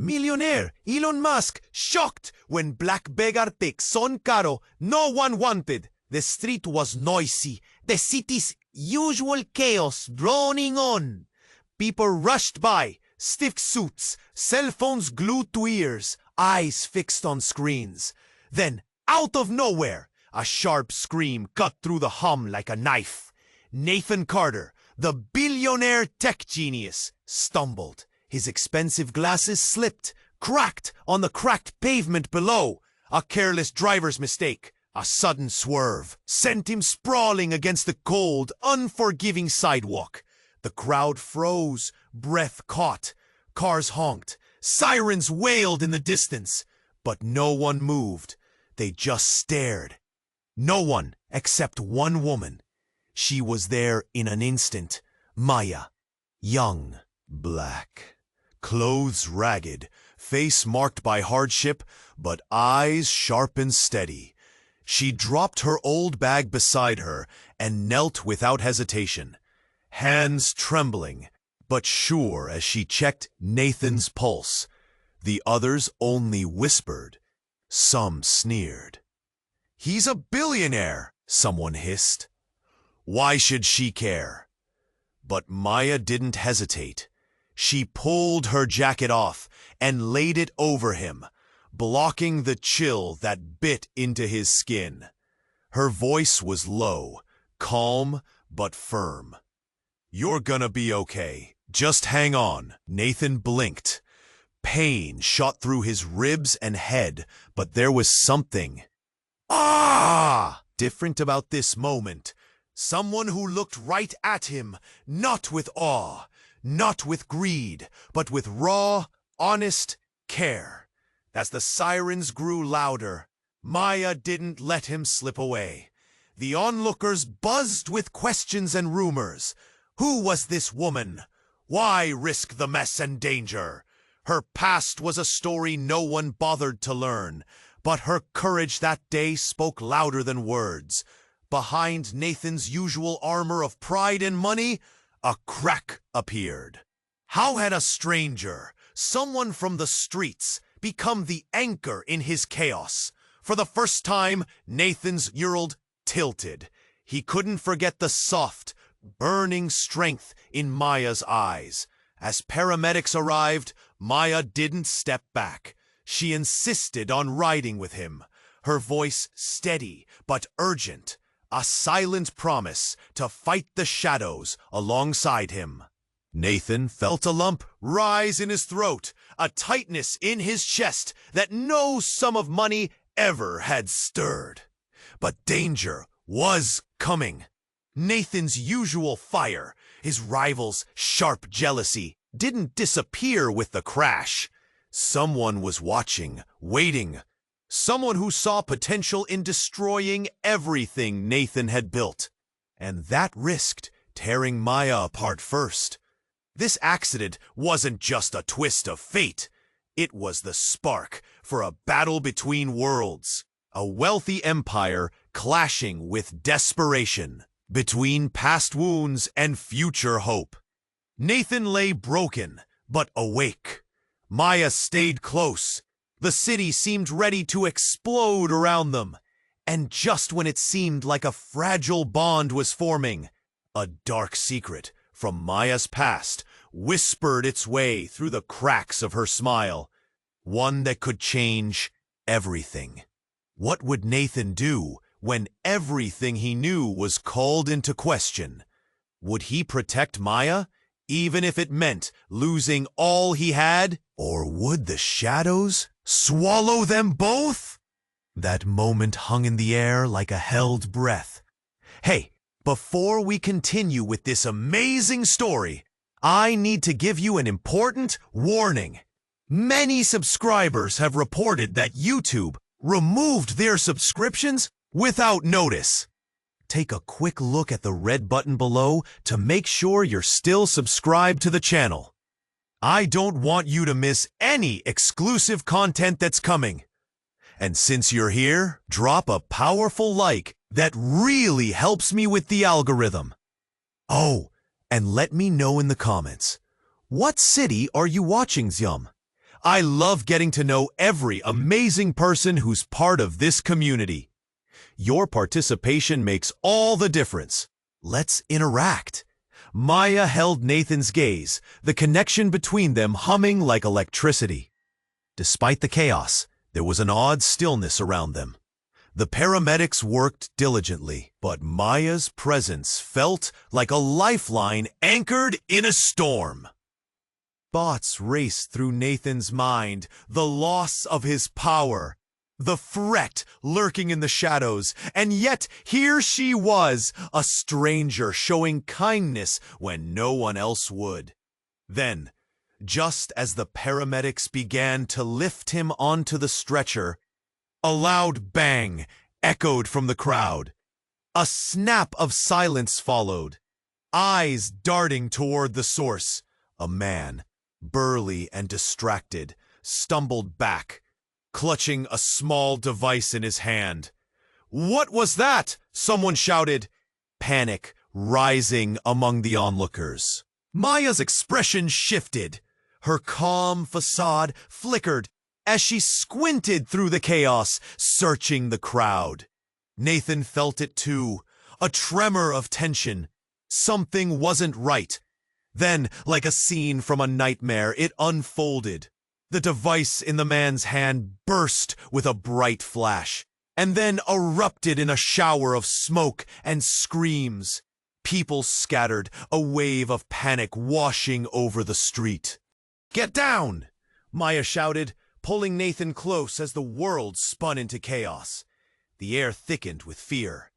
Millionaire Elon Musk shocked when black beggar takes son caro no one wanted. The street was noisy, the city's usual chaos droning on. People rushed by, stiff suits, cell phones glued to ears, eyes fixed on screens. Then, out of nowhere, a sharp scream cut through the hum like a knife. Nathan Carter, the billionaire tech genius, stumbled. His expensive glasses slipped, cracked on the cracked pavement below. A careless driver's mistake, a sudden swerve, sent him sprawling against the cold, unforgiving sidewalk. The crowd froze, breath caught. Cars honked, sirens wailed in the distance. But no one moved. They just stared. No one except one woman. She was there in an instant. Maya. Young. Black. Clothes ragged. Face marked by hardship, but eyes sharp and steady. She dropped her old bag beside her and knelt without hesitation. Hands trembling, but sure as she checked Nathan's pulse. The others only whispered. Some sneered. "He's a billionaire," someone hissed. Why should she care? But Maya didn't hesitate. She pulled her jacket off and laid it over him, blocking the chill that bit into his skin. Her voice was low, calm but firm. "You're gonna be okay. Just hang on." Nathan blinked. Pain shot through his ribs and head, but there was something different about this moment. Someone who looked right at him, not with awe, not with greed, but with raw, honest care. As the sirens grew louder, Maya didn't let him slip away. The onlookers buzzed with questions and rumors. Who was this woman? Why risk the mess and danger? Her past was a story no one bothered to learn, but her courage that day spoke louder than words. Behind Nathan's usual armor of pride and money, a crack appeared. How had a stranger, someone from the streets, become the anchor in his chaos? For the first time, Nathan's world tilted. He couldn't forget the soft, burning strength in Maya's eyes. As paramedics arrived, Maya didn't step back. She insisted on riding with him, her voice steady but urgent, a silent promise to fight the shadows alongside him. Nathan felt a lump rise in his throat, a tightness in his chest that no sum of money ever had stirred. But danger was coming. Nathan's usual fire, his rival's sharp jealousy, didn't disappear with the crash. Someone was watching, waiting. Someone who saw potential in destroying everything Nathan had built. And that risked tearing Maya apart first. This accident wasn't just a twist of fate. It was the spark for a battle between worlds. A wealthy empire clashing with desperation. Between past wounds and future hope. Nathan lay broken, but awake. Maya stayed close. The city seemed ready to explode around them. And just when it seemed like a fragile bond was forming, a dark secret from Maya's past whispered its way through the cracks of her smile. One that could change everything. What would Nathan do when everything he knew was called into question? Would he protect Maya, even if it meant losing all he had? Or would the shadows swallow them both? That moment hung in the air like a held breath. Hey, before we continue with this amazing story, I need to give you an important warning. Many subscribers have reported that YouTube removed their subscriptions without notice. Take a quick look at the red button below to make sure you're still subscribed to the channel. I don't want you to miss any exclusive content that's coming. And since you're here, drop a powerful like that really helps me with the algorithm. Oh, and let me know in the comments. What city are you watching, Zyum? I love getting to know every amazing person who's part of this community. Your participation makes all the difference. Let's interact. Maya held Nathan's gaze, the connection between them humming like electricity. Despite the chaos, there was an odd stillness around them. The paramedics worked diligently, but Maya's presence felt like a lifeline anchored in a storm. Thoughts raced through Nathan's mind, the loss of his power, the threat lurking in the shadows, and yet here she was, a stranger showing kindness when no one else would. Then, just as the paramedics began to lift him onto the stretcher, a loud bang echoed from the crowd. A snap of silence followed, eyes darting toward the source. A man, burly and distracted, stumbled back, clutching a small device in his hand. "What was that?" someone shouted, panic rising among the onlookers. Maya's expression shifted. Her calm facade flickered as she squinted through the chaos, searching the crowd. Nathan felt it too, a tremor of tension. Something wasn't right. Then, like a scene from a nightmare, it unfolded. The device in the man's hand burst with a bright flash, and then erupted in a shower of smoke and screams. People scattered, a wave of panic washing over the street. "Get down!" Maya shouted, pulling Nathan close as the world spun into chaos. The air thickened with fear.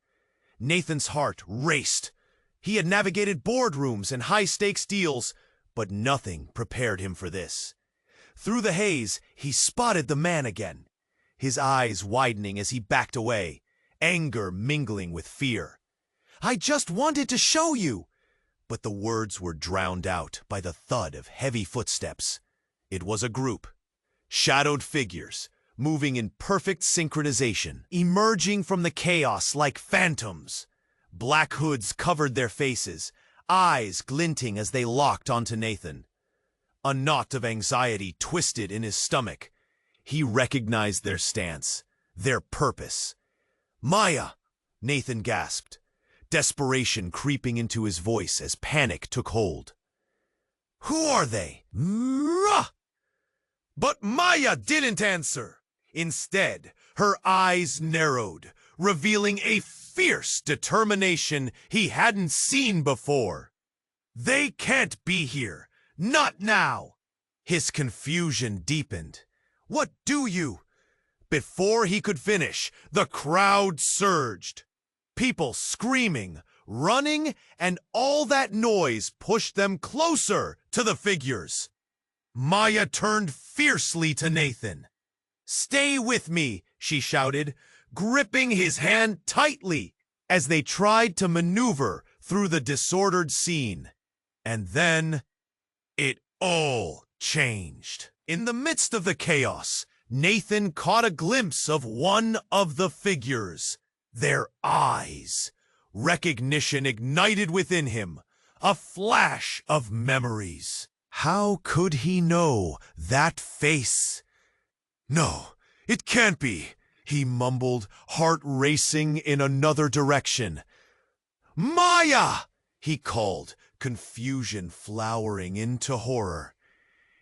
Nathan's heart raced. He had navigated boardrooms and high-stakes deals, but nothing prepared him for this. Through the haze, he spotted the man again, his eyes widening as he backed away, anger mingling with fear. "I just wanted to show you!" But the words were drowned out by the thud of heavy footsteps. It was a group. Shadowed figures, moving in perfect synchronization, emerging from the chaos like phantoms. Black hoods covered their faces, eyes glinting as they locked onto Nathan. A knot of anxiety twisted in his stomach. He recognized their stance, their purpose. "Maya!" Nathan gasped, desperation creeping into his voice as panic took hold. "Who are they?" But Maya didn't answer. Instead, her eyes narrowed, revealing a fierce determination he hadn't seen before. "They can't be here. Not now." His confusion deepened. "What do you?" Before he could finish, the crowd surged. People screaming, running, and all that noise pushed them closer to the figures. Maya turned fiercely to Nathan. "Stay with me," she shouted, gripping his hand tightly as they tried to maneuver through the disordered scene. And then, it all changed. In the midst of the chaos, Nathan caught a glimpse of one of the figures. Their eyes. Recognition ignited within him. A flash of memories. How could he know that face? "No, it can't be," he mumbled, heart racing in another direction. "Maya!" he called, confusion flowering into horror.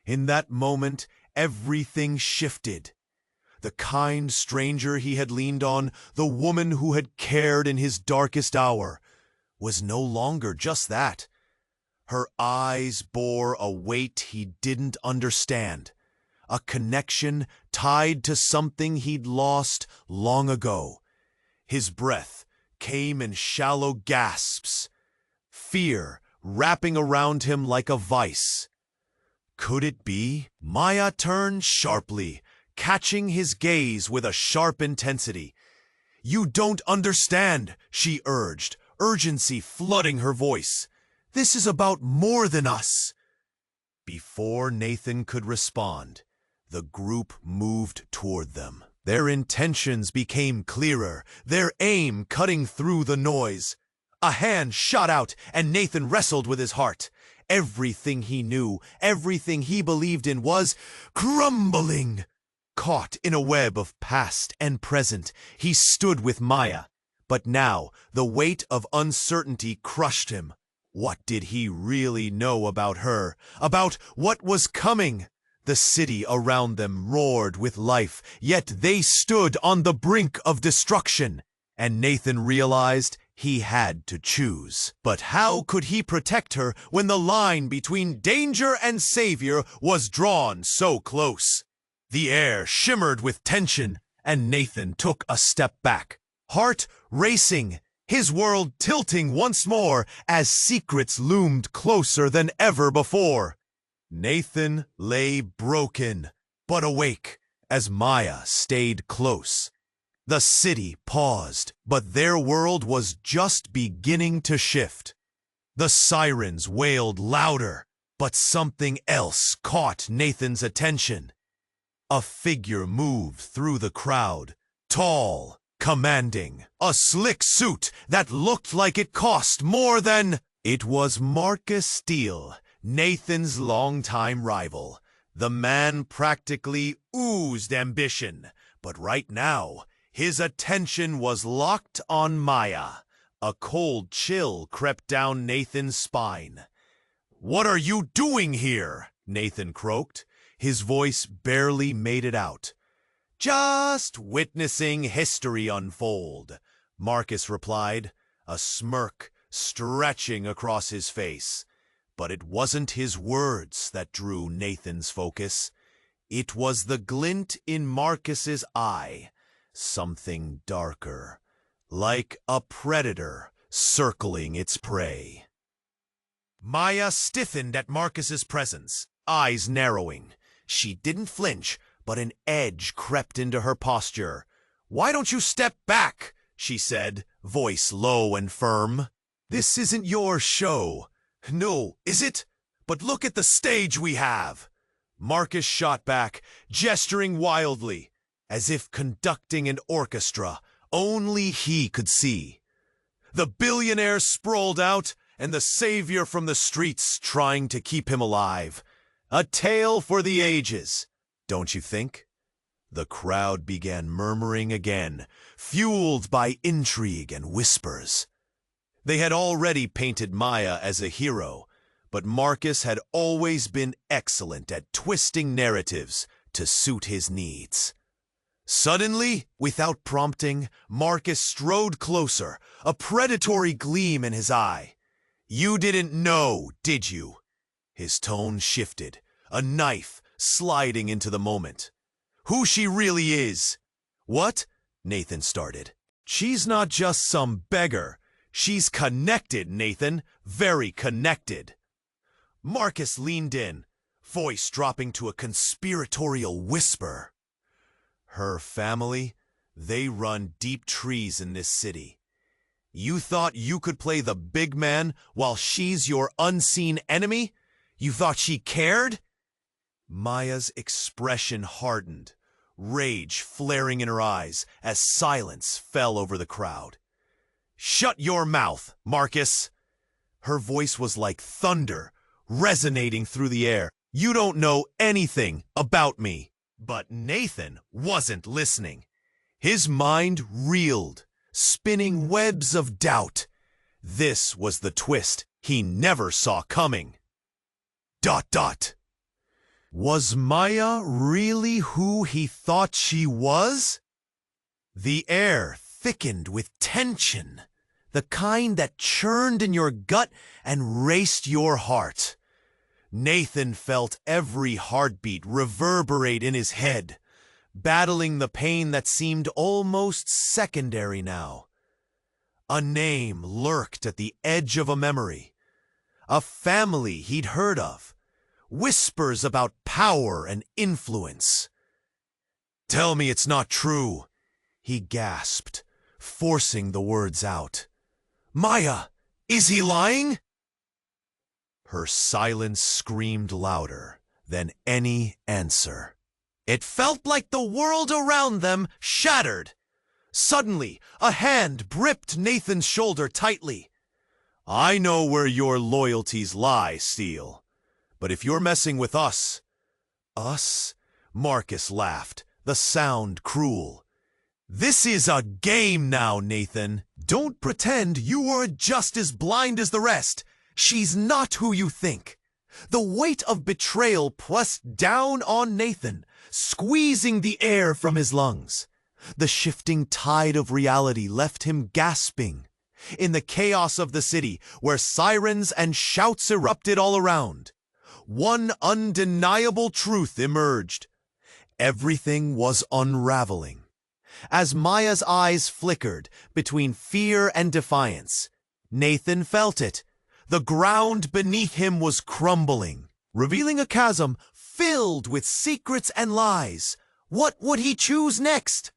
In that moment, everything shifted. The kind stranger he had leaned on, the woman who had cared in his darkest hour, was no longer just that. Her eyes bore a weight he didn't understand, a connection tied to something he'd lost long ago. His breath came in shallow gasps, fear wrapping around him like a vice. Could it be? Maya turned sharply, catching his gaze with a sharp intensity. "You don't understand," she urged, urgency flooding her voice. "This is about more than us." Before Nathan could respond, the group moved toward them. Their intentions became clearer, their aim cutting through the noise. A hand shot out, and Nathan wrestled with his heart. Everything he knew, everything he believed in was crumbling. Caught in a web of past and present, he stood with Maya. But now, the weight of uncertainty crushed him. What did he really know about her? About what was coming? The city around them roared with life, yet they stood on the brink of destruction. And Nathan realized he had to choose. But how could he protect her when the line between danger and savior was drawn so close? The air shimmered with tension, and Nathan took a step back, heart racing, his world tilting once more as secrets loomed closer than ever before. Nathan lay broken, but awake, as Maya stayed close. The city paused, but their world was just beginning to shift. The sirens wailed louder, but something else caught Nathan's attention. A figure moved through the crowd, tall, commanding, a slick suit that looked like it cost more than... It was Marcus Steele, Nathan's longtime rival. The man practically oozed ambition, but right now, his attention was locked on Maya. A cold chill crept down Nathan's spine. "What are you doing here?" Nathan croaked. His voice barely made it out. "Just witnessing history unfold," Marcus replied, a smirk stretching across his face. But it wasn't his words that drew Nathan's focus. It was the glint in Marcus's eye, something darker, like a predator circling its prey. Maya stiffened at Marcus's presence, eyes narrowing. She didn't flinch, but an edge crept into her posture. "Why don't you step back?" she said, voice low and firm. "This isn't your show." "No, is it? But look at the stage we have." Marcus shot back, gesturing wildly, as if conducting an orchestra only he could see. The billionaire sprawled out, and the savior from the streets trying to keep him alive. A tale for the ages, don't you think? The crowd began murmuring again, fueled by intrigue and whispers. They had already painted Maya as a hero, but Marcus had always been excellent at twisting narratives to suit his needs. Suddenly, without prompting, Marcus strode closer, a predatory gleam in his eye. "You didn't know, did you?" His tone shifted, a knife sliding into the moment. "Who she really is." "What?" Nathan started. "She's not just some beggar. She's connected, Nathan. Very connected." Marcus leaned in, voice dropping to a conspiratorial whisper. "Her family, they run deep trees in this city. You thought you could play the big man while she's your unseen enemy? You thought she cared?" Maya's expression hardened, rage flaring in her eyes as silence fell over the crowd. "Shut your mouth, Marcus." Her voice was like thunder, resonating through the air. "You don't know anything about me." But Nathan wasn't listening. His mind reeled, spinning webs of doubt. This was the twist he never saw coming. ... Was Maya really who he thought she was? The air thickened with tension, the kind that churned in your gut and raced your heart. Nathan felt every heartbeat reverberate in his head, battling the pain that seemed almost secondary now. A name lurked at the edge of a memory, a family he'd heard of, whispers about power and influence. "Tell me it's not true," he gasped, forcing the words out. "Maya, is he lying?" Her silence screamed louder than any answer. It felt like the world around them shattered. Suddenly, a hand gripped Nathan's shoulder tightly. I know where your loyalties lie, Steel. But if you're messing with us... Us? Marcus laughed, the sound cruel. This is a game now, Nathan. Don't pretend you are just as blind as the rest. She's not who you think. The weight of betrayal pressed down on Nathan, squeezing the air from his lungs. The shifting tide of reality left him gasping. In the chaos of the city, where sirens and shouts erupted all around, one undeniable truth emerged. Everything was unraveling. As Maya's eyes flickered between fear and defiance, Nathan felt it. The ground beneath him was crumbling, revealing a chasm filled with secrets and lies. What would he choose next?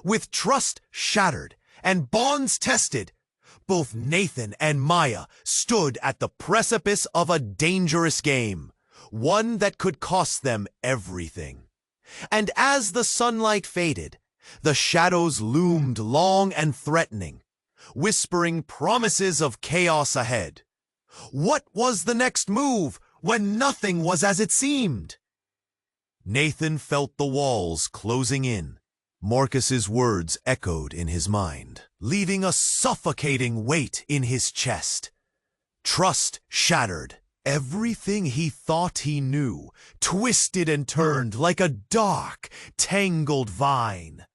With trust shattered and bonds tested, both Nathan and Maya stood at the precipice of a dangerous game, one that could cost them everything. And as the sunlight faded, the shadows loomed long and threatening, whispering promises of chaos ahead. What was the next move when nothing was as it seemed? Nathan felt the walls closing in. Marcus's words echoed in his mind, leaving a suffocating weight in his chest. Trust shattered. Everything he thought he knew twisted and turned like a dark, tangled vine.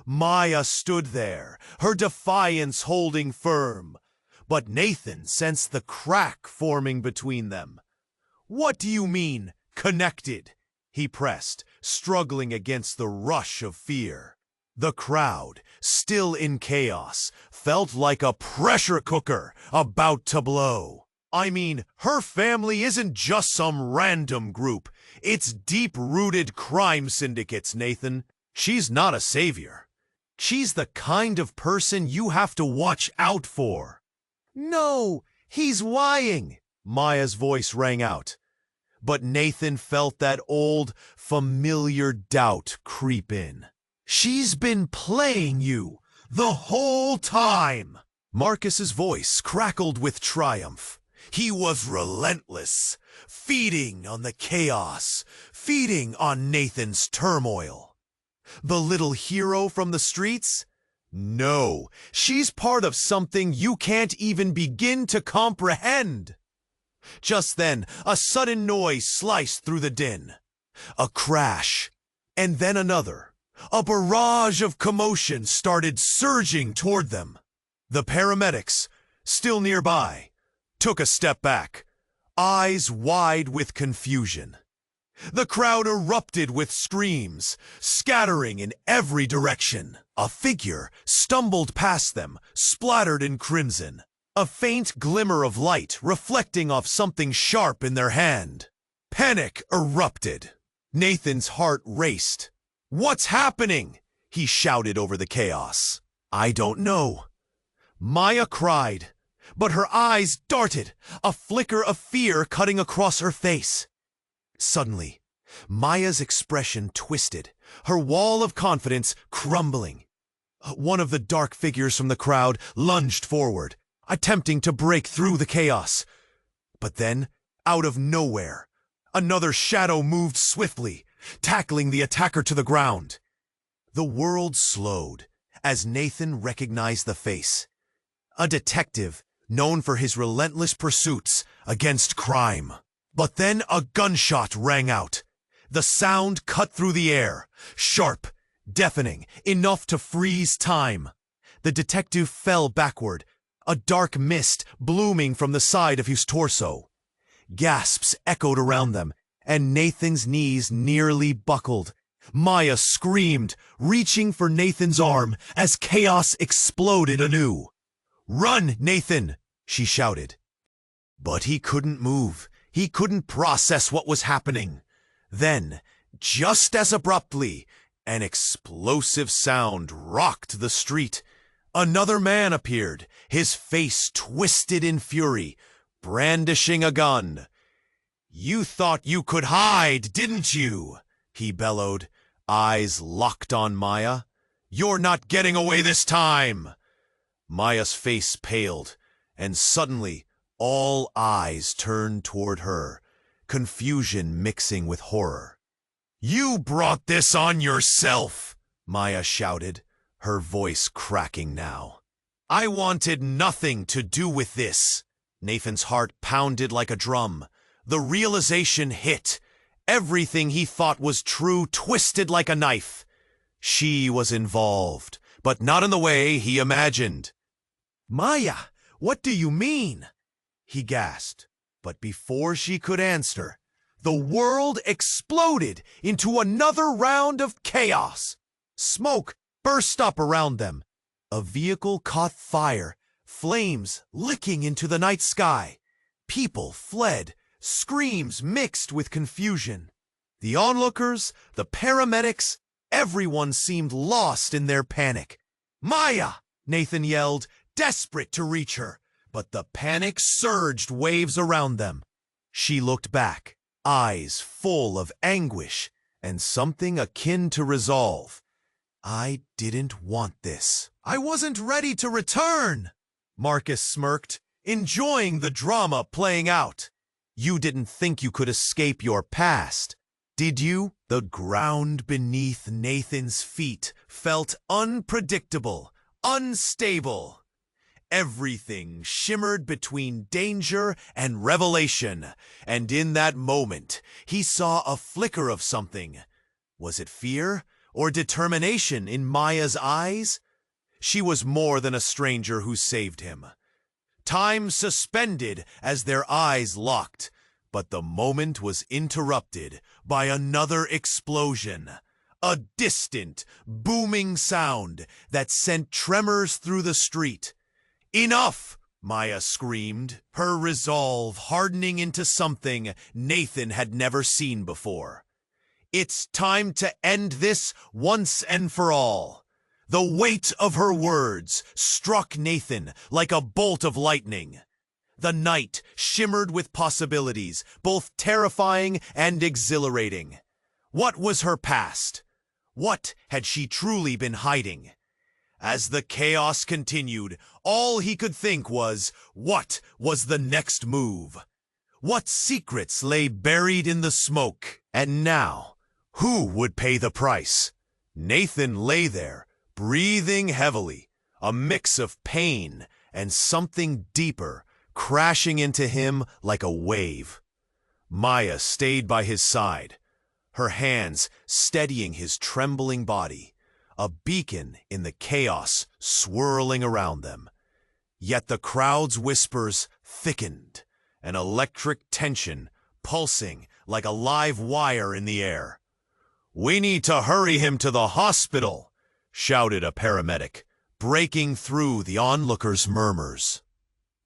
Maya stood there, her defiance holding firm. But Nathan sensed the crack forming between them. "What do you mean, connected?" he pressed, struggling against the rush of fear. The crowd, still in chaos, felt like a pressure cooker about to blow. I mean, her family isn't just some random group. It's deep-rooted crime syndicates, Nathan. She's not a savior. She's the kind of person you have to watch out for. "No, he's lying," Maya's voice rang out. But Nathan felt that old, familiar doubt creep in. "She's been playing you the whole time." Marcus's voice crackled with triumph. He was relentless, feeding on the chaos, feeding on Nathan's turmoil. The little hero from the streets? No, she's part of something you can't even begin to comprehend. Just then, a sudden noise sliced through the din. A crash, and then another. A barrage of commotion started surging toward them. The paramedics, still nearby, took a step back, eyes wide with confusion. The crowd erupted with screams, scattering in every direction. A figure stumbled past them, splattered in crimson, a faint glimmer of light reflecting off something sharp in their hand. Panic erupted. Nathan's heart raced. "What's happening?" he shouted over the chaos. "I don't know." Maya cried, but her eyes darted, a flicker of fear cutting across her face. Suddenly, Maya's expression twisted, her wall of confidence crumbling. One of the dark figures from the crowd lunged forward, attempting to break through the chaos. But then, out of nowhere, another shadow moved swiftly, tackling the attacker to the ground. The world slowed as Nathan recognized the face. A detective known for his relentless pursuits against crime. But then a gunshot rang out. The sound cut through the air, sharp, deafening, enough to freeze time. The detective fell backward, a dark mist blooming from the side of his torso. Gasps echoed around them, and Nathan's knees nearly buckled. Maya screamed, reaching for Nathan's arm as chaos exploded anew. "Run, Nathan!" she shouted. But he couldn't move. He couldn't process what was happening. Then, just as abruptly, an explosive sound rocked the street. Another man appeared, his face twisted in fury, brandishing a gun. "You thought you could hide, didn't you?" he bellowed, eyes locked on Maya. "You're not getting away this time!" Maya's face paled, and suddenly All eyes turned toward her, confusion mixing with horror. "You brought this on yourself!" Maya shouted, her voice cracking now. "I wanted nothing to do with this." Nathan's heart pounded like a drum. The realization hit. Everything he thought was true twisted like a knife. She was involved, but not in the way he imagined. "Maya, what do you mean?" he gasped. But before she could answer, the world exploded into another round of chaos. Smoke burst up around them. A vehicle caught fire, flames licking into the night sky. People fled, screams mixed with confusion. The onlookers, the paramedics, everyone seemed lost in their panic. "Maya!" Nathan yelled, desperate to reach her, but the panic surged waves around them. She looked back, eyes full of anguish and something akin to resolve. "I didn't want this. I wasn't ready to return." Marcus smirked, enjoying the drama playing out. "You didn't think you could escape your past, did you?" The ground beneath Nathan's feet felt unpredictable, unstable. Everything shimmered between danger and revelation, and in that moment, he saw a flicker of something. Was it fear or determination in Maya's eyes? She was more than a stranger who saved him. Time suspended as their eyes locked, but the moment was interrupted by another explosion. A distant, booming sound that sent tremors through the street. "Enough!" Maya screamed, her resolve hardening into something Nathan had never seen before. "It's time to end this once and for all." The weight of her words struck Nathan like a bolt of lightning. The night shimmered with possibilities, both terrifying and exhilarating. What was her past? What had she truly been hiding? As the chaos continued, all he could think was, what was the next move? What secrets lay buried in the smoke? And now, who would pay the price? Nathan lay there, breathing heavily, a mix of pain and something deeper crashing into him like a wave. Maya stayed by his side, her hands steadying his trembling body, a beacon in the chaos swirling around them. Yet the crowd's whispers thickened, an electric tension pulsing like a live wire in the air. "We need to hurry him to the hospital," shouted a paramedic, breaking through the onlookers' murmurs.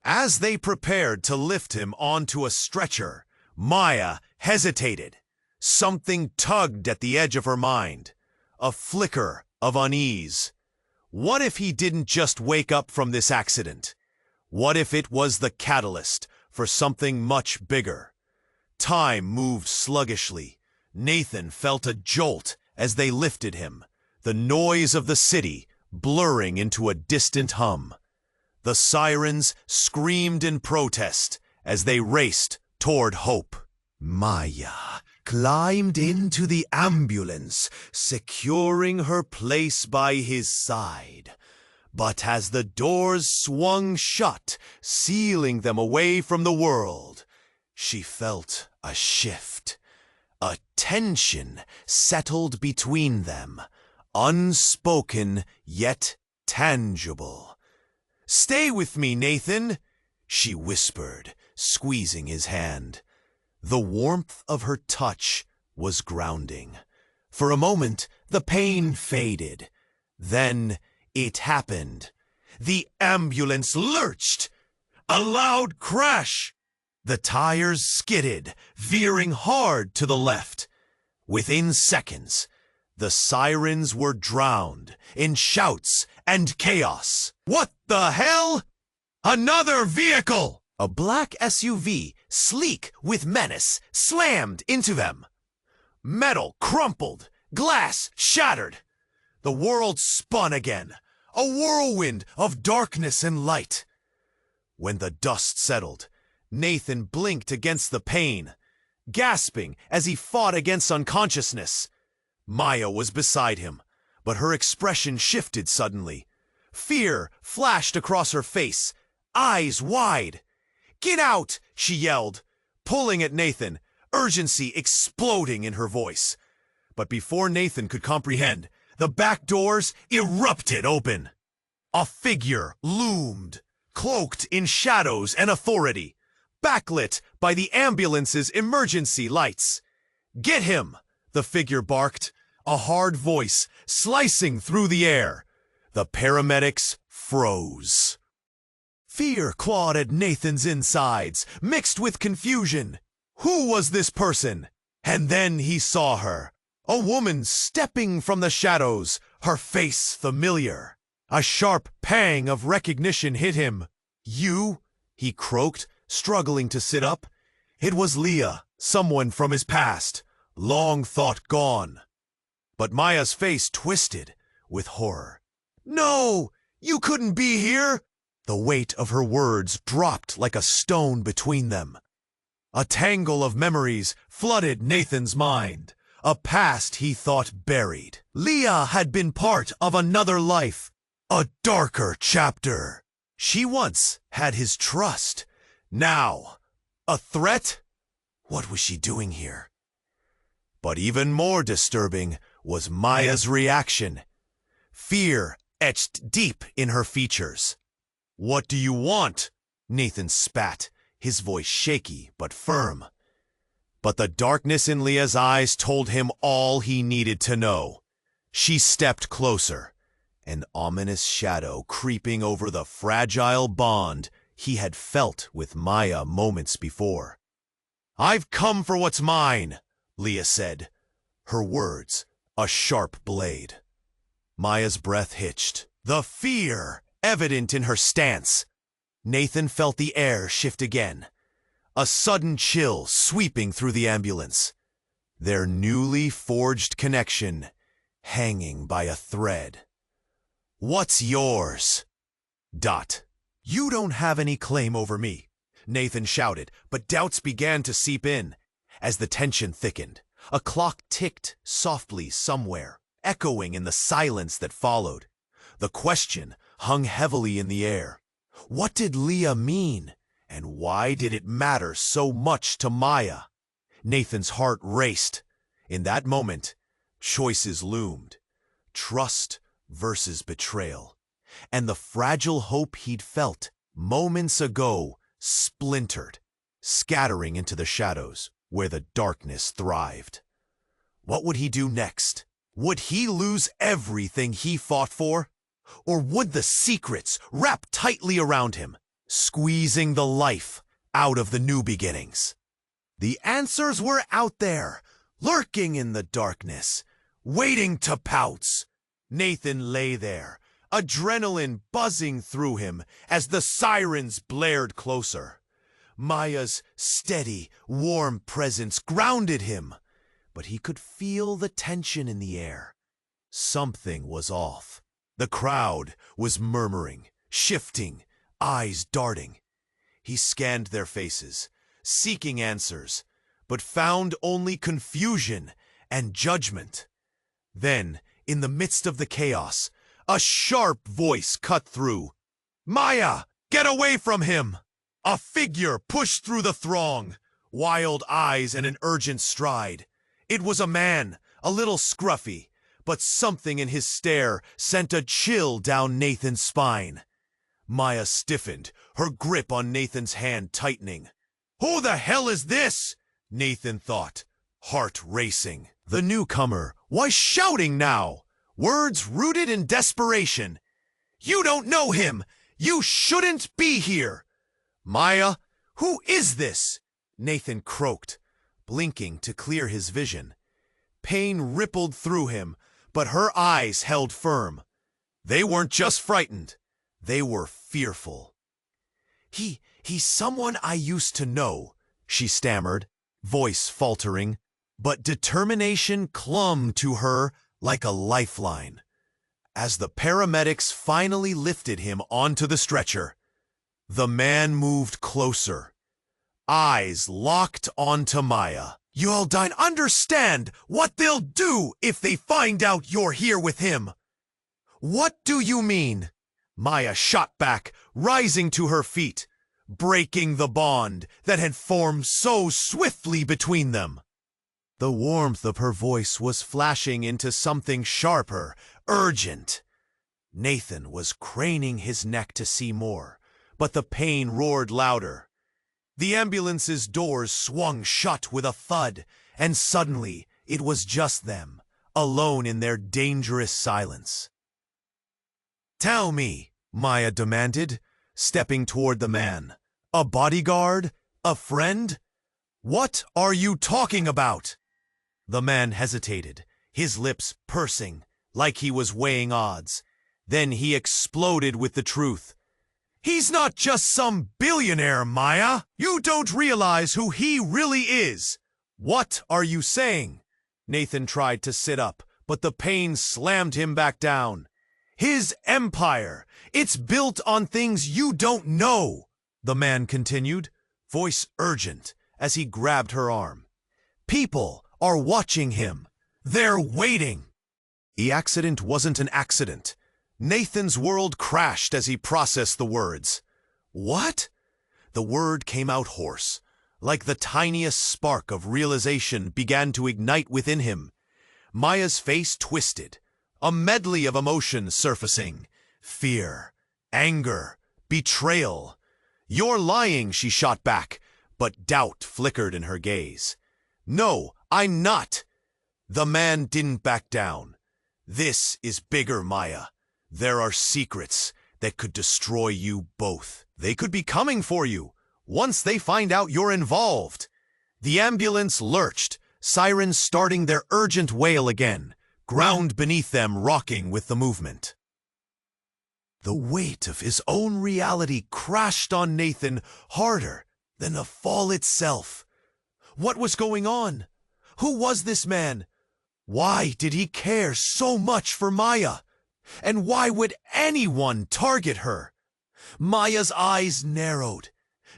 As they prepared to lift him onto a stretcher, Maya hesitated. Something tugged at the edge of her mind, a flicker of unease. What if he didn't just wake up from this accident? What if it was the catalyst for something much bigger? Time moved sluggishly. Nathan felt a jolt as they lifted him, the noise of the city blurring into a distant hum. The sirens screamed in protest as they raced toward hope. Maya climbed into the ambulance, securing her place by his side. But as the doors swung shut, sealing them away from the world, she felt a shift. A tension settled between them, unspoken yet tangible. "Stay with me, Nathan," she whispered, squeezing his hand. The warmth of her touch was grounding. For a moment, the pain faded. Then it happened. The ambulance lurched. A loud crash. The tires skidded, veering hard to the left. Within seconds, the sirens were drowned in shouts and chaos. "What the hell?" "Another vehicle!" A black SUV, sleek with menace, slammed into them. Metal crumpled, glass shattered. The world spun again, a whirlwind of darkness and light. When the dust settled, Nathan blinked against the pain, gasping as he fought against unconsciousness. Maya was beside him, but her expression shifted suddenly. Fear flashed across her face, eyes wide. "Get out!" she yelled, pulling at Nathan, urgency exploding in her voice. But before Nathan could comprehend, the back doors erupted open. A figure loomed, cloaked in shadows and authority, backlit by the ambulance's emergency lights. "Get him!" the figure barked, a hard voice slicing through the air. The paramedics froze. Fear clawed at Nathan's insides, mixed with confusion. Who was this person? And then he saw her. A woman stepping from the shadows, her face familiar. A sharp pang of recognition hit him. "You?" he croaked, struggling to sit up. It was Leah, someone from his past, long thought gone. But Maya's face twisted with horror. "No! You couldn't be here!" The weight of her words dropped like a stone between them. A tangle of memories flooded Nathan's mind, a past he thought buried. Leah had been part of another life, a darker chapter. She once had his trust. Now, a threat? What was she doing here? But even more disturbing was Maya's reaction. Fear etched deep in her features. "What do you want?" Nathan spat, his voice shaky but firm. But the darkness in Leah's eyes told him all he needed to know. She stepped closer, an ominous shadow creeping over the fragile bond he had felt with Maya moments before. "I've come for what's mine," Leah said, her words a sharp blade. Maya's breath hitched, the fear evident in her stance. Nathan felt the air shift again, a sudden chill sweeping through the ambulance. Their newly forged connection hanging by a thread. "What's yours?" Dot. "You don't have any claim over me," Nathan shouted, but doubts began to seep in. As the tension thickened, a clock ticked softly somewhere, echoing in the silence that followed. The question hung heavily in the air. What did Leah mean, and why did it matter so much to Maya? Nathan's heart raced. In that moment, choices loomed. Trust versus betrayal. And the fragile hope he'd felt moments ago splintered, scattering into the shadows where the darkness thrived. What would he do next? Would he lose everything he fought for? Or would the secrets wrap tightly around him, squeezing the life out of the new beginnings? The answers were out there, lurking in the darkness, waiting to pounce. Nathan lay there, adrenaline buzzing through him as the sirens blared closer. Maya's steady, warm presence grounded him, but he could feel the tension in the air. Something was off. The crowd was murmuring, shifting, eyes darting. He scanned their faces, seeking answers, but found only confusion and judgment. Then, in the midst of the chaos, a sharp voice cut through. "Maya, get away from him!" A figure pushed through the throng, wild eyes and an urgent stride. It was a man, a little scruffy, but something in his stare sent a chill down Nathan's spine. Maya stiffened, her grip on Nathan's hand tightening. "Who the hell is this?" Nathan thought, heart racing. The newcomer was shouting now, words rooted in desperation. "You don't know him! You shouldn't be here!" "Maya, who is this?" Nathan croaked, blinking to clear his vision. Pain rippled through him, but her eyes held firm. They weren't just frightened. They were fearful. He's someone I used to know," she stammered, voice faltering, but determination clung to her like a lifeline. As the paramedics finally lifted him onto the stretcher, the man moved closer, eyes locked onto Maya. "You'll understand what they'll do if they find out you're here with him." "What do you mean?" Maya shot back, rising to her feet, breaking the bond that had formed so swiftly between them. The warmth of her voice was flashing into something sharper, urgent. Nathan was craning his neck to see more, but the pain roared louder. The ambulance's doors swung shut with a thud, and suddenly it was just them, alone in their dangerous silence. "Tell me," Maya demanded, stepping toward the man. "A bodyguard? A friend? What are you talking about?" The man hesitated, his lips pursing, like he was weighing odds. Then he exploded with the truth. "He's not just some billionaire, Maya. You don't realize who he really is." "What are you saying?" Nathan tried to sit up, but the pain slammed him back down. "His empire. It's built on things you don't know," the man continued, voice urgent, as he grabbed her arm. "People are watching him. They're waiting." The accident wasn't an accident. Nathan's world crashed as he processed the words. "What?" The word came out hoarse, like the tiniest spark of realization began to ignite within him. Maya's face twisted, a medley of emotions surfacing. Fear, anger, betrayal. "You're lying," she shot back, but doubt flickered in her gaze. "No, I'm not." The man didn't back down. "This is bigger, Maya. There are secrets that could destroy you both. They could be coming for you once they find out you're involved." The ambulance lurched, sirens starting their urgent wail again, ground beneath them rocking with the movement. The weight of his own reality crashed on Nathan harder than the fall itself. What was going on? Who was this man? Why did he care so much for Maya? And why would anyone target her? Maya's eyes narrowed,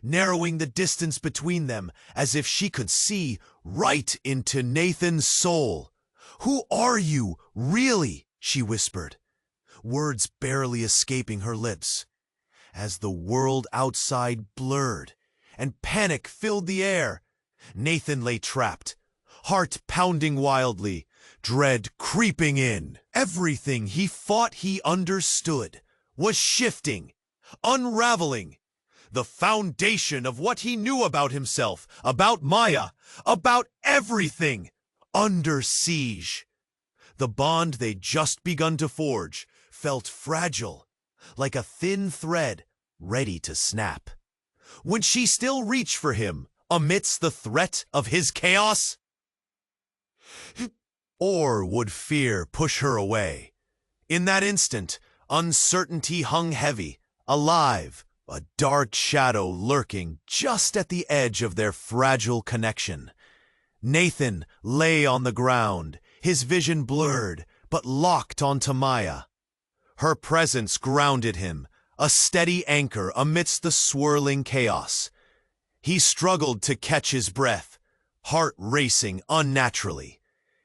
narrowing the distance between them as if she could see right into Nathan's soul. "Who are you, really?" she whispered, words barely escaping her lips. As the world outside blurred and panic filled the air, Nathan lay trapped, heart pounding wildly, dread creeping in. Everything he thought he understood was shifting, unraveling. The foundation of what he knew about himself, about Maya, about everything, under siege. The bond they'd just begun to forge felt fragile, like a thin thread ready to snap. Would she still reach for him amidst the threat of his chaos? Or would fear push her away? In that instant, uncertainty hung heavy, alive, a dark shadow lurking just at the edge of their fragile connection. Nathan lay on the ground, his vision blurred, but locked onto Maya. Her presence grounded him, a steady anchor amidst the swirling chaos. He struggled to catch his breath, heart racing unnaturally.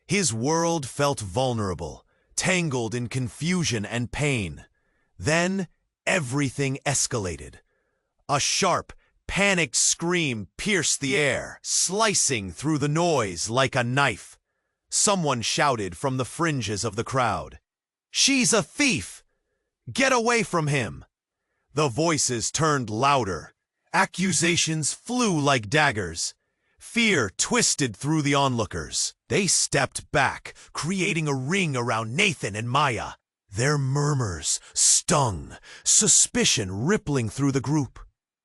His world felt vulnerable, tangled in confusion and pain. Then everything escalated. A sharp, panicked scream pierced the air, slicing through the noise like a knife. Someone shouted from the fringes of the crowd, "She's a thief! Get away from him!" The voices turned louder. Accusations flew like daggers. Fear twisted through the onlookers. They stepped back, creating a ring around Nathan and Maya. Their murmurs stung, suspicion rippling through the group.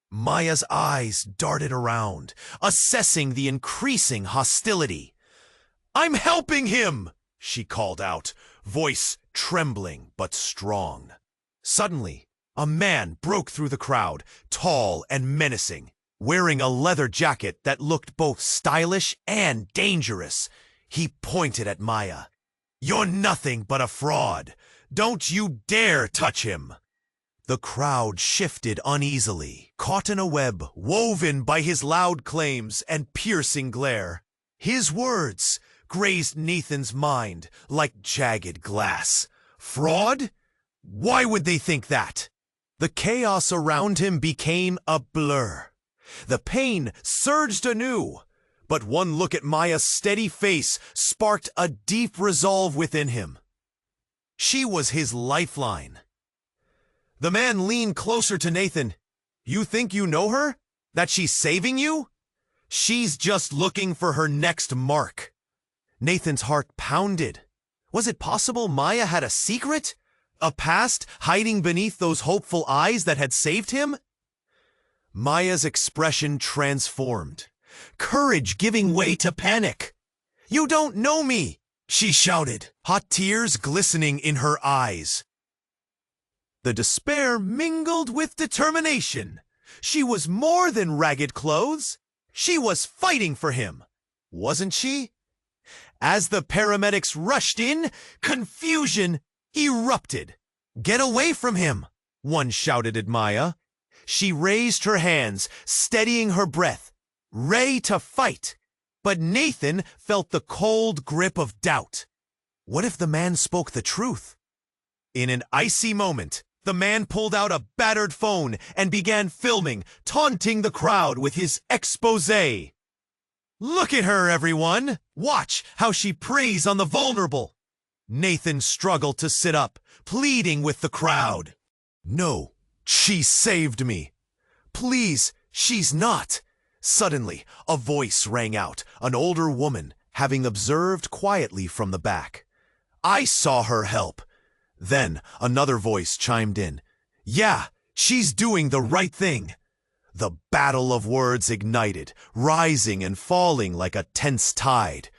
Maya's eyes darted around, assessing the increasing hostility. "I'm helping him!" she called out, voice trembling but strong. Suddenly, a man broke through the crowd, tall and menacing, wearing a leather jacket that looked both stylish and dangerous. He pointed at Maya. "You're nothing but a fraud. Don't you dare touch him!" The crowd shifted uneasily, caught in a web woven by his loud claims and piercing glare. His words grazed Nathan's mind like jagged glass. Fraud? Why would they think that? The chaos around him became a blur. The pain surged anew, but one look at Maya's steady face sparked a deep resolve within him. She was his lifeline. The man leaned closer to Nathan. You think you know her? That she's saving you? She's just looking for her next mark. Nathan's heart pounded. Was it possible Maya had a secret? A past hiding beneath those hopeful eyes that had saved him? Maya's expression transformed, courage giving way to panic. You don't know me, she shouted, hot tears glistening in her eyes. The despair mingled with determination. She was more than ragged clothes. She was fighting for him, wasn't she? As the paramedics rushed in, confusion erupted. Get away from him, one shouted at Maya. She raised her hands, steadying her breath, ready to fight. But Nathan felt the cold grip of doubt. What if the man spoke the truth? In an icy moment, the man pulled out a battered phone and began filming, taunting the crowd with his exposé. Look at her, everyone! Watch how she preys on the vulnerable! Nathan struggled to sit up, pleading with the crowd. No, she saved me. Please, she's not. Suddenly, a voice rang out, an older woman, having observed quietly from the back. I saw her help. Then another voice chimed in. Yeah, she's doing the right thing. The battle of words ignited, rising and falling like a tense tide.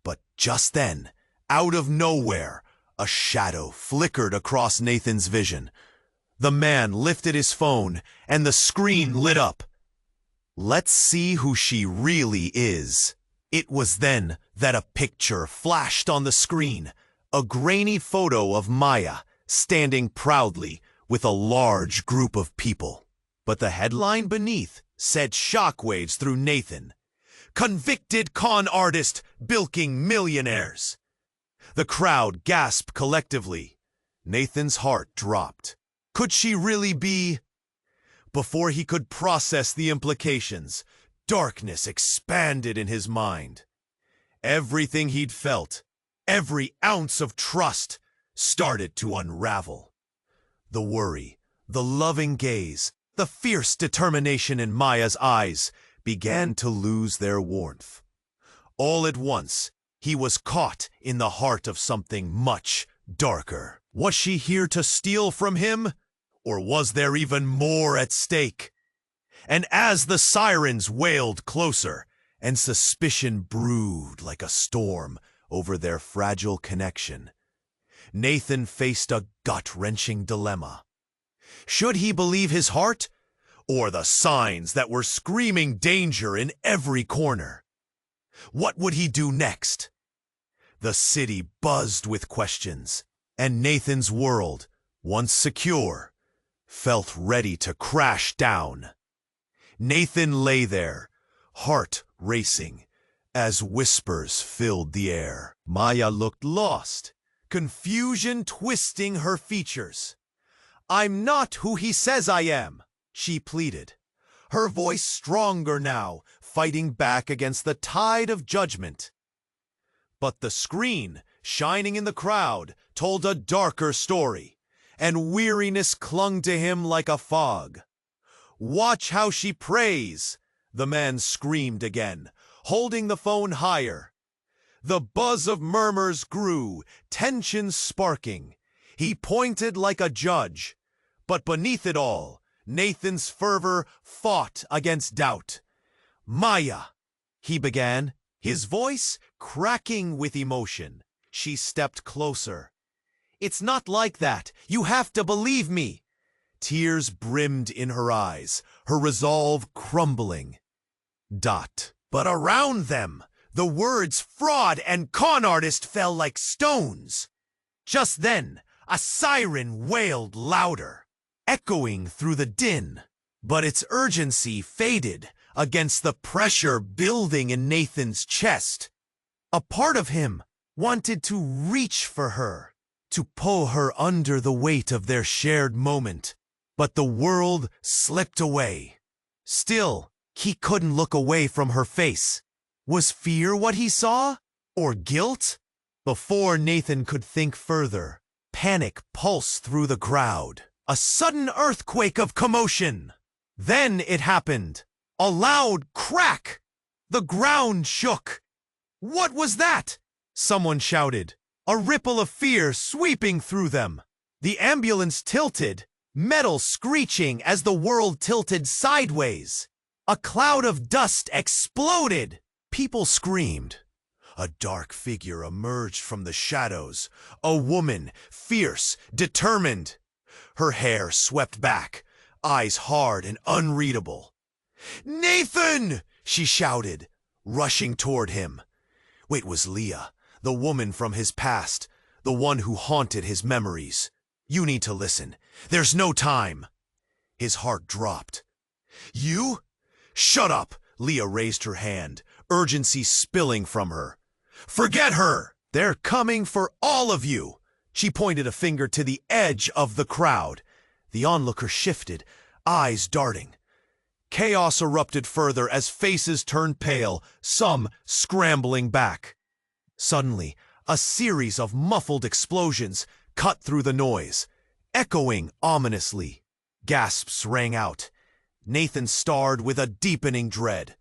But just then, out of nowhere, a shadow flickered across Nathan's vision. The man lifted his phone, and the screen lit up. Let's see who she really is. It was then that a picture flashed on the screen. A grainy photo of Maya standing proudly with a large group of people. But the headline beneath sent shockwaves through Nathan. Convicted con artist bilking millionaires. The crowd gasped collectively. Nathan's heart dropped. Could she really be? Before he could process the implications, darkness expanded in his mind. Everything he'd felt, every ounce of trust, started to unravel. The worry, the loving gaze, the fierce determination in Maya's eyes began to lose their warmth. All at once, he was caught in the heart of something much darker. Was she here to steal from him? Or was there even more at stake? And as the sirens wailed closer, and suspicion brewed like a storm over their fragile connection, Nathan faced a gut-wrenching dilemma. Should he believe his heart, or the signs that were screaming danger in every corner? What would he do next? The city buzzed with questions, and Nathan's world, once secure, felt ready to crash down. Nathan lay there, heart racing, as whispers filled the air. Maya looked lost, confusion twisting her features. I'm not who he says I am, she pleaded, her voice stronger now, fighting back against the tide of judgment. But the screen, shining in the crowd, told a darker story, and weariness clung to him like a fog. Watch how she prays, the man screamed again, holding the phone higher. The buzz of murmurs grew, tension sparking. He pointed like a judge, but beneath it all, Nathan's fervor fought against doubt. Maya, he began, his voice cracking with emotion. She stepped closer. It's not like that. You have to believe me. Tears brimmed in her eyes, her resolve crumbling. But around them, the words fraud and con artist fell like stones. Just then, a siren wailed louder. echoing through the din. But its urgency faded against the pressure building in Nathan's chest. A part of him wanted to reach for her, to pull her under the weight of their shared moment. But the world slipped away. Still, he couldn't look away from her face. Was fear what he saw? Or guilt? Before Nathan could think further, panic pulsed through the crowd. A sudden earthquake of commotion. Then it happened. A loud crack. The ground shook. What was that? Someone shouted. A ripple of fear sweeping through them. The ambulance tilted, metal screeching as the world tilted sideways. A cloud of dust exploded. People screamed. A dark figure emerged from the shadows. A woman, fierce, determined. Her hair swept back, eyes hard and unreadable. "Nathan!" she shouted, rushing toward him. It was Leah, the woman from his past, the one who haunted his memories. "You need to listen. There's no time." His heart dropped. "You?" "Shut up!" Leah raised her hand, urgency spilling from her. "Forget her! They're coming for all of you!" She pointed a finger to the edge of the crowd. The onlooker shifted, eyes darting. Chaos erupted further as faces turned pale, some scrambling back. Suddenly, a series of muffled explosions cut through the noise, echoing ominously. Gasps rang out. Nathan stared with a deepening dread.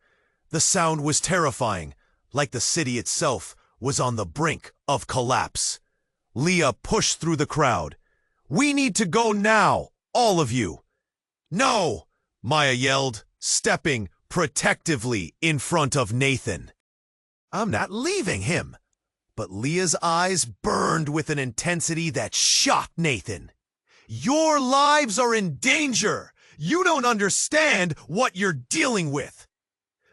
The sound was terrifying, like the city itself was on the brink of collapse. Leah pushed through the crowd. "We need to go now, all of you." "No!" Maya yelled, stepping protectively in front of Nathan. "I'm not leaving him." But Leah's eyes burned with an intensity that shocked Nathan. "Your lives are in danger. You don't understand what you're dealing with.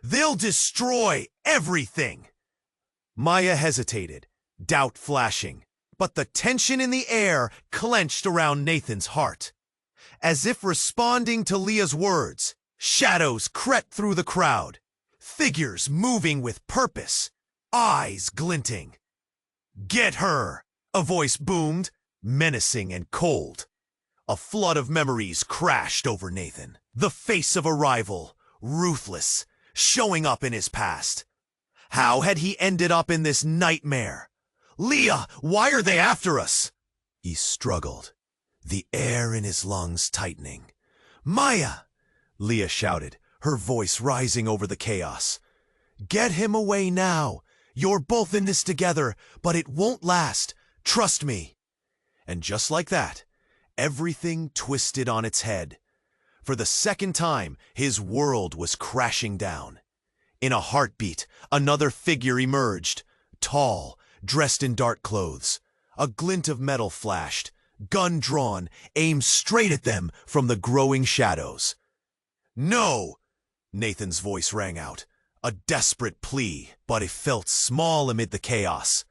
They'll destroy everything." Maya hesitated, doubt flashing, but the tension in the air clenched around Nathan's heart. As if responding to Leah's words, shadows crept through the crowd, figures moving with purpose, eyes glinting. "Get her!" a voice boomed, menacing and cold. A flood of memories crashed over Nathan. The face of a rival, ruthless, showing up in his past. How had he ended up in this nightmare? "Leah, why are they after us?" He struggled, the air in his lungs tightening. "Maya!" Leah shouted, her voice rising over the chaos. "Get him away now. You're both in this together, but it won't last. Trust me." And just like that, everything twisted on its head. For the second time, his world was crashing down. In a heartbeat, another figure emerged, tall, dressed in dark clothes. A glint of metal flashed, gun drawn, aimed straight at them from the growing shadows. "No!" Nathan's voice rang out, a desperate plea, but it felt small amid the chaos.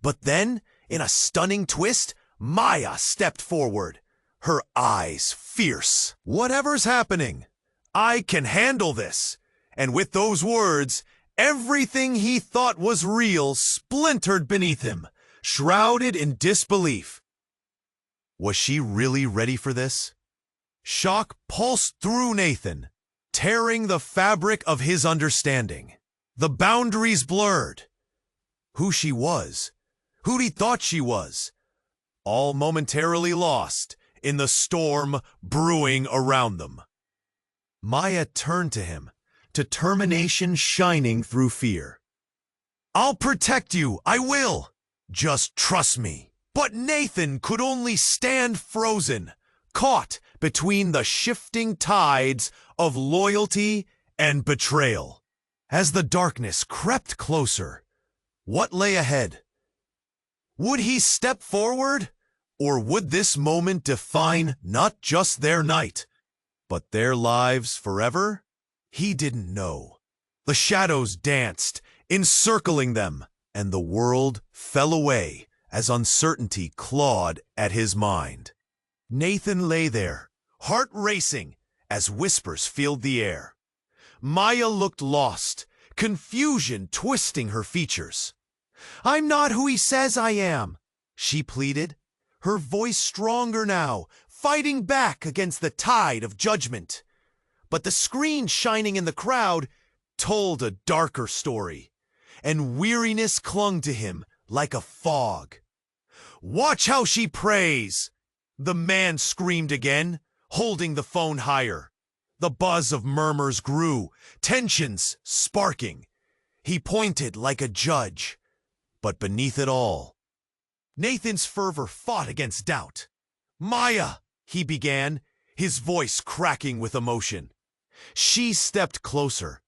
But then, in a stunning twist, Maya stepped forward, her eyes fierce. "Whatever's happening, I can handle this." And with those words, everything he thought was real splintered beneath him, shrouded in disbelief. Was she really ready for this? Shock pulsed through Nathan, tearing the fabric of his understanding. The boundaries blurred. Who she was, who he thought she was, all momentarily lost in the storm brewing around them. Maya turned to him, determination shining through fear. "I'll protect you, I will. Just trust me." But Nathan could only stand frozen, caught between the shifting tides of loyalty and betrayal. As the darkness crept closer, what lay ahead? Would he step forward, or would this moment define not just their night, but their lives forever? He didn't know. The shadows danced, encircling them, and the world fell away as uncertainty clawed at his mind. Nathan lay there, heart racing as whispers filled the air. Maya looked lost, confusion twisting her features. "I'm not who he says I am," she pleaded, her voice stronger now, fighting back against the tide of judgment. But the screen shining in the crowd told a darker story, and weariness clung to him like a fog. "Watch how she prays!" the man screamed again, holding the phone higher. The buzz of murmurs grew, tensions sparking. He pointed like a judge, but beneath it all, Nathan's fervor fought against doubt. "Maya," he began, his voice cracking with emotion. She stepped closer.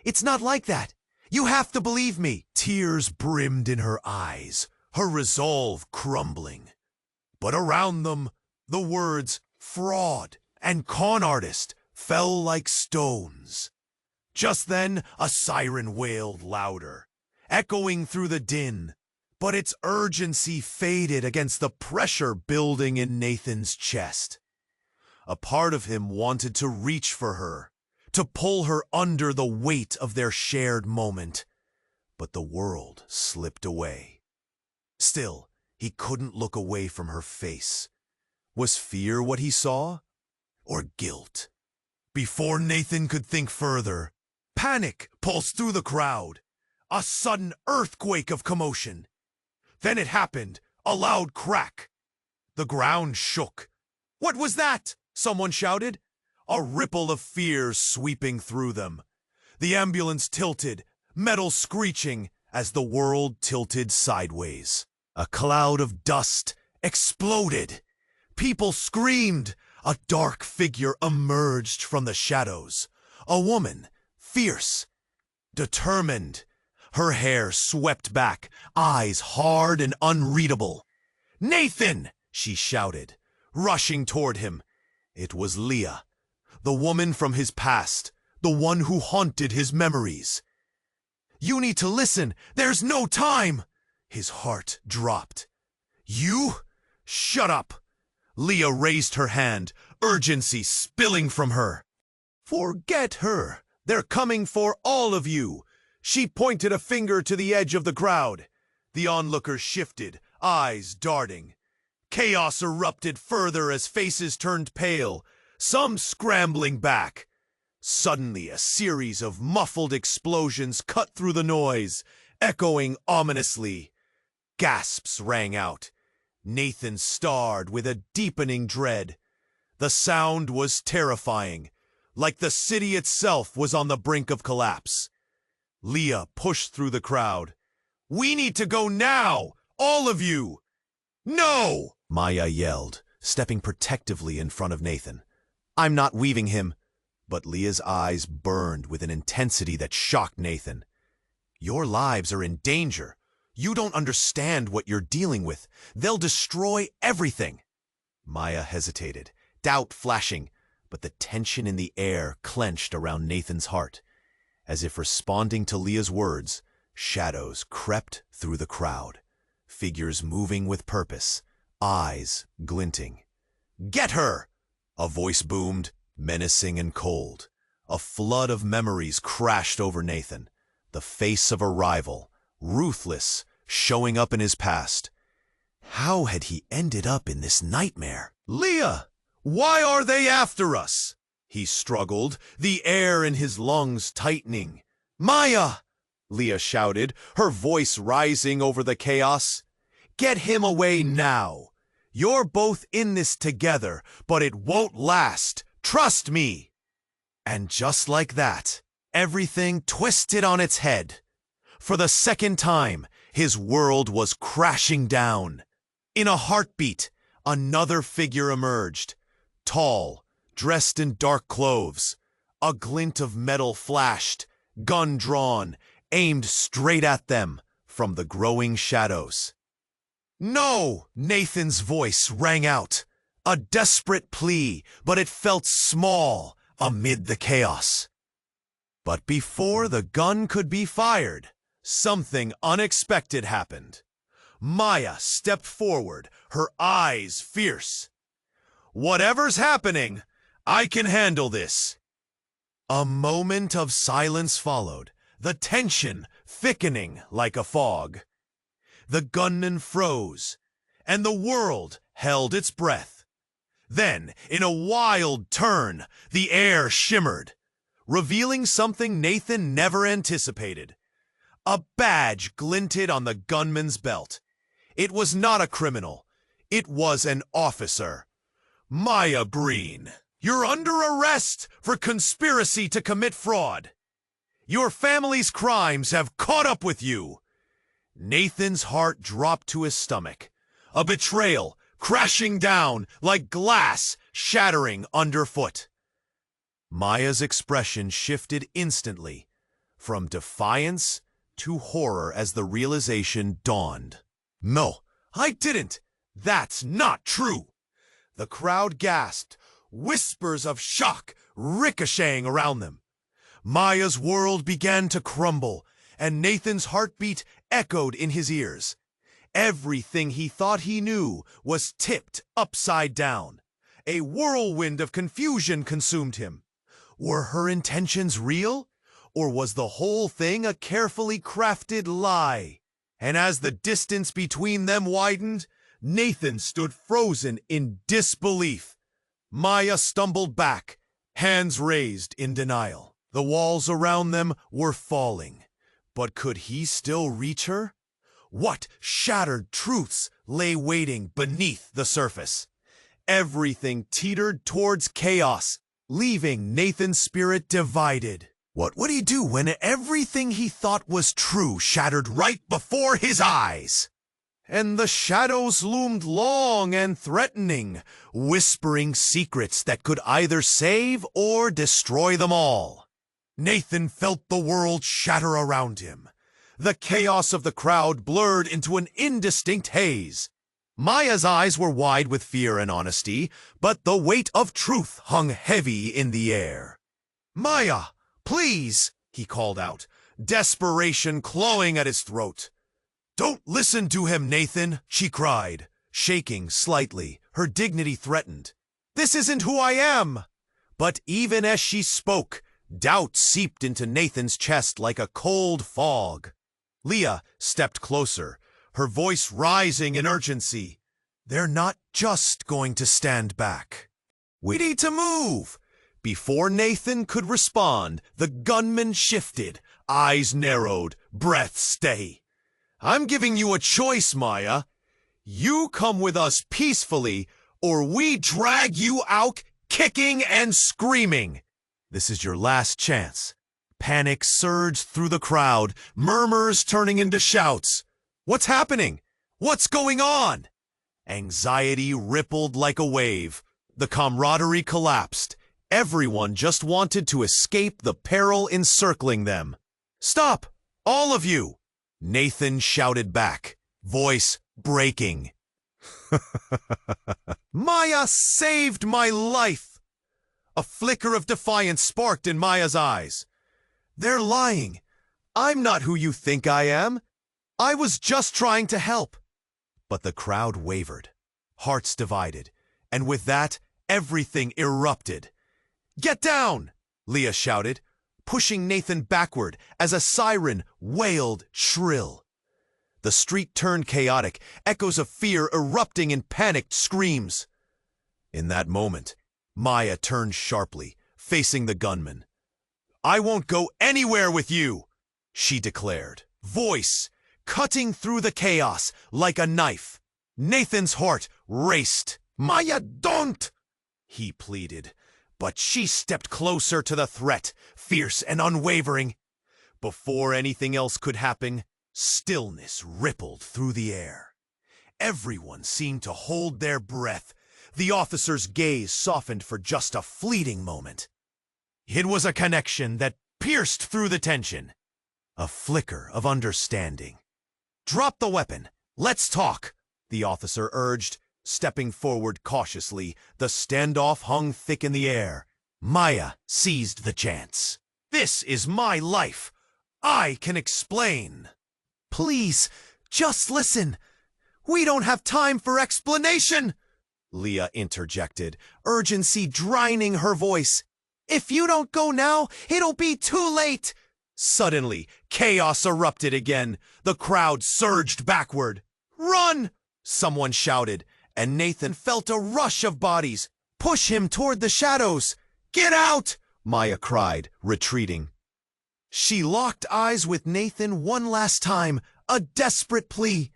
"It's not like that. You have to believe me." Tears brimmed in her eyes, her resolve crumbling. But around them, the words fraud and con artist fell like stones. Just then, a siren wailed louder, echoing through the din, but its urgency faded against the pressure building in Nathan's chest. A part of him wanted to reach for her, to pull her under the weight of their shared moment, but the world slipped away. Still, he couldn't look away from her face. Was fear what he saw? Or guilt? Before Nathan could think further, panic pulsed through the crowd. A sudden earthquake of commotion. Then it happened, a loud crack. The ground shook. "What was that?" someone shouted. A ripple of fear sweeping through them. The ambulance tilted, metal screeching as the world tilted sideways. A cloud of dust exploded. People screamed. A dark figure emerged from the shadows. A woman, fierce, determined. Her hair swept back, eyes hard and unreadable. "Nathan!" she shouted, rushing toward him. It was Leah, the woman from his past, the one who haunted his memories. "You need to listen. There's no time." His heart dropped. "You? Shut up." Leah raised her hand, urgency spilling from her. "Forget her. They're coming for all of you." She pointed a finger to the edge of the crowd. The onlookers shifted, eyes darting. Chaos erupted further as faces turned pale, some scrambling back. Suddenly, a series of muffled explosions cut through the noise, echoing ominously. Gasps rang out. Nathan starred with a deepening dread. The sound was terrifying, like the city itself was on the brink of collapse. Leah pushed through the crowd. "We need to go now! All of you!" "No!" Maya yelled, stepping protectively in front of Nathan. "I'm not leaving him." But Leah's eyes burned with an intensity that shocked Nathan. "Your lives are in danger. You don't understand what you're dealing with. They'll destroy everything." Maya hesitated, doubt flashing, but the tension in the air clenched around Nathan's heart. As if responding to Leah's words, shadows crept through the crowd, figures moving with purpose, eyes glinting. "Get her!" a voice boomed, menacing and cold. A flood of memories crashed over Nathan, the face of a rival, ruthless, showing up in his past. How had he ended up in this nightmare? "Leah, why are they after us?" He struggled, the air in his lungs tightening. "Maya!" Leah shouted, her voice rising over the chaos. "Get him away now. You're both in this together, but it won't last. Trust me." And just like that, everything twisted on its head. For the second time, his world was crashing down. In a heartbeat, another figure emerged. Tall, dressed in dark clothes. A glint of metal flashed, gun drawn, aimed straight at them from the growing shadows. "No!" Nathan's voice rang out. A desperate plea, but it felt small amid the chaos. But before the gun could be fired, something unexpected happened. Maya stepped forward, her eyes fierce. Whatever's happening, I can handle this. A moment of silence followed, the tension thickening like a fog. The gunman froze, and the world held its breath. Then, in a wild turn, the air shimmered, revealing something Nathan never anticipated. A badge glinted on the gunman's belt. It was not a criminal. It was an officer. Maya Green, you're under arrest for conspiracy to commit fraud. Your family's crimes have caught up with you. Nathan's heart dropped to his stomach. A betrayal crashing down like glass shattering underfoot. Maya's expression shifted instantly, from defiance to horror as the realization dawned. No, I didn't. That's not true. The crowd gasped, whispers of shock ricocheting around them. Maya's world began to crumble, and Nathan's heartbeat echoed in his ears. Everything he thought he knew was tipped upside down. A whirlwind of confusion consumed him. Were her intentions real? Or was the whole thing a carefully crafted lie? And as the distance between them widened, Nathan stood frozen in disbelief. Maya stumbled back, hands raised in denial. The walls around them were falling. But could he still reach her? What shattered truths lay waiting beneath the surface? Everything teetered towards chaos, leaving Nathan's spirit divided. What would he do when everything he thought was true shattered right before his eyes? And the shadows loomed long and threatening, whispering secrets that could either save or destroy them all. Nathan felt the world shatter around him. The chaos of the crowd blurred into an indistinct haze. Maya's eyes were wide with fear and honesty, but the weight of truth hung heavy in the air. "Maya, please," he called out, desperation clawing at his throat. "Don't listen to him, Nathan," she cried, shaking slightly, her dignity threatened. "This isn't who I am." But even as she spoke, doubt seeped into Nathan's chest like a cold fog. Leah stepped closer, her voice rising in urgency. "They're not just going to stand back. We need to move." Before Nathan could respond, the gunman shifted, eyes narrowed, breath stay. "I'm giving you a choice, Maya. You come with us peacefully, or we drag you out kicking and screaming. This is your last chance." Panic surged through the crowd, murmurs turning into shouts. "What's happening? What's going on?" Anxiety rippled like a wave. The camaraderie collapsed. Everyone just wanted to escape the peril encircling them. "Stop, all of you!" Nathan shouted back, voice breaking. "Maya saved my life!" A flicker of defiance sparked in Maya's eyes. "They're lying. I'm not who you think I am. I was just trying to help." But the crowd wavered, hearts divided, and with that, everything erupted. "Get down!" Leah shouted, pushing Nathan backward as a siren wailed shrill. The street turned chaotic, echoes of fear erupting in panicked screams. In that moment, Maya turned sharply, facing the gunman. "I won't go anywhere with you," she declared, voice cutting through the chaos like a knife. Nathan's heart raced. "Maya, don't!" he pleaded, but she stepped closer to the threat, fierce and unwavering. Before anything else could happen, stillness rippled through the air. Everyone seemed to hold their breath. The officer's gaze softened for just a fleeting moment. It was a connection that pierced through the tension. A flicker of understanding. "Drop the weapon. Let's talk," the officer urged, stepping forward cautiously. The standoff hung thick in the air. Maya seized the chance. "This is my life. I can explain." "Please, just listen. We don't have time for explanation," Leah interjected, urgency drowning her voice. "If you don't go now, it'll be too late." Suddenly, chaos erupted again. The crowd surged backward. "Run!" someone shouted, and Nathan felt a rush of bodies. "Push him toward the shadows." "Get out!" Maya cried, retreating. She locked eyes with Nathan one last time, a desperate plea.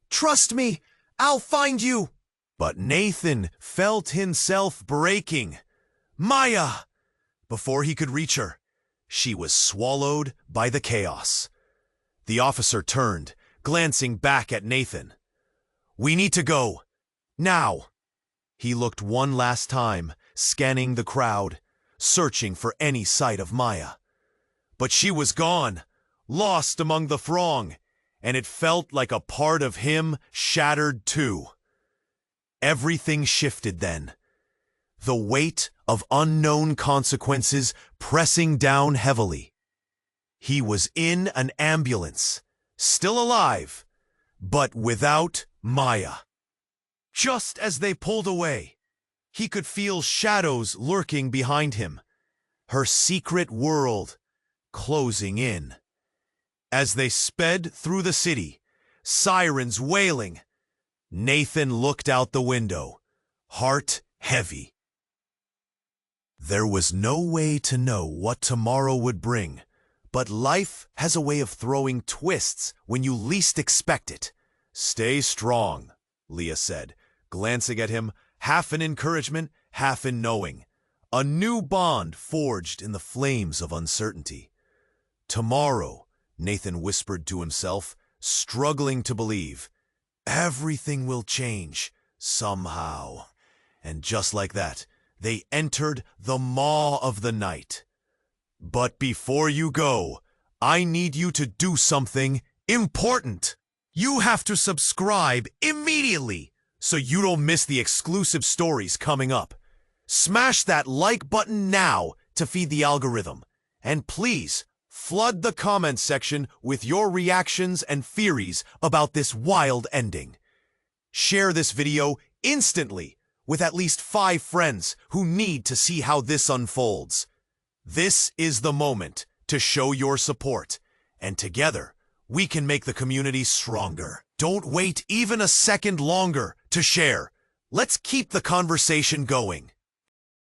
"Trust me, I'll find you." But Nathan felt himself breaking. "Maya!" Before he could reach her, she was swallowed by the chaos. The officer turned, glancing back at Nathan. "We need to go. Now." He looked one last time, scanning the crowd, searching for any sight of Maya. But she was gone, lost among the throng, and it felt like a part of him shattered too. Everything shifted then. The weight of unknown consequences pressing down heavily. He was in an ambulance, still alive, but without Maya. Just as they pulled away, he could feel shadows lurking behind him, her secret world closing in. As they sped through the city, sirens wailing, Nathan looked out the window, heart heavy. There was no way to know what tomorrow would bring, but life has a way of throwing twists when you least expect it. "Stay strong," Leah said, glancing at him, half in encouragement, half in knowing. A new bond forged in the flames of uncertainty. "Tomorrow," Nathan whispered to himself, struggling to believe, "everything will change, somehow." And just like that, they entered the maw of the night. But before you go, I need you to do something important. You have to subscribe immediately so you don't miss the exclusive stories coming up. Smash that like button now to feed the algorithm. And please, flood the comment section with your reactions and theories about this wild ending. Share this video instantly with at least 5 friends who need to see how this unfolds. This is the moment to show your support, and together we can make the community stronger. Don't wait even a second longer to share. Let's keep the conversation going.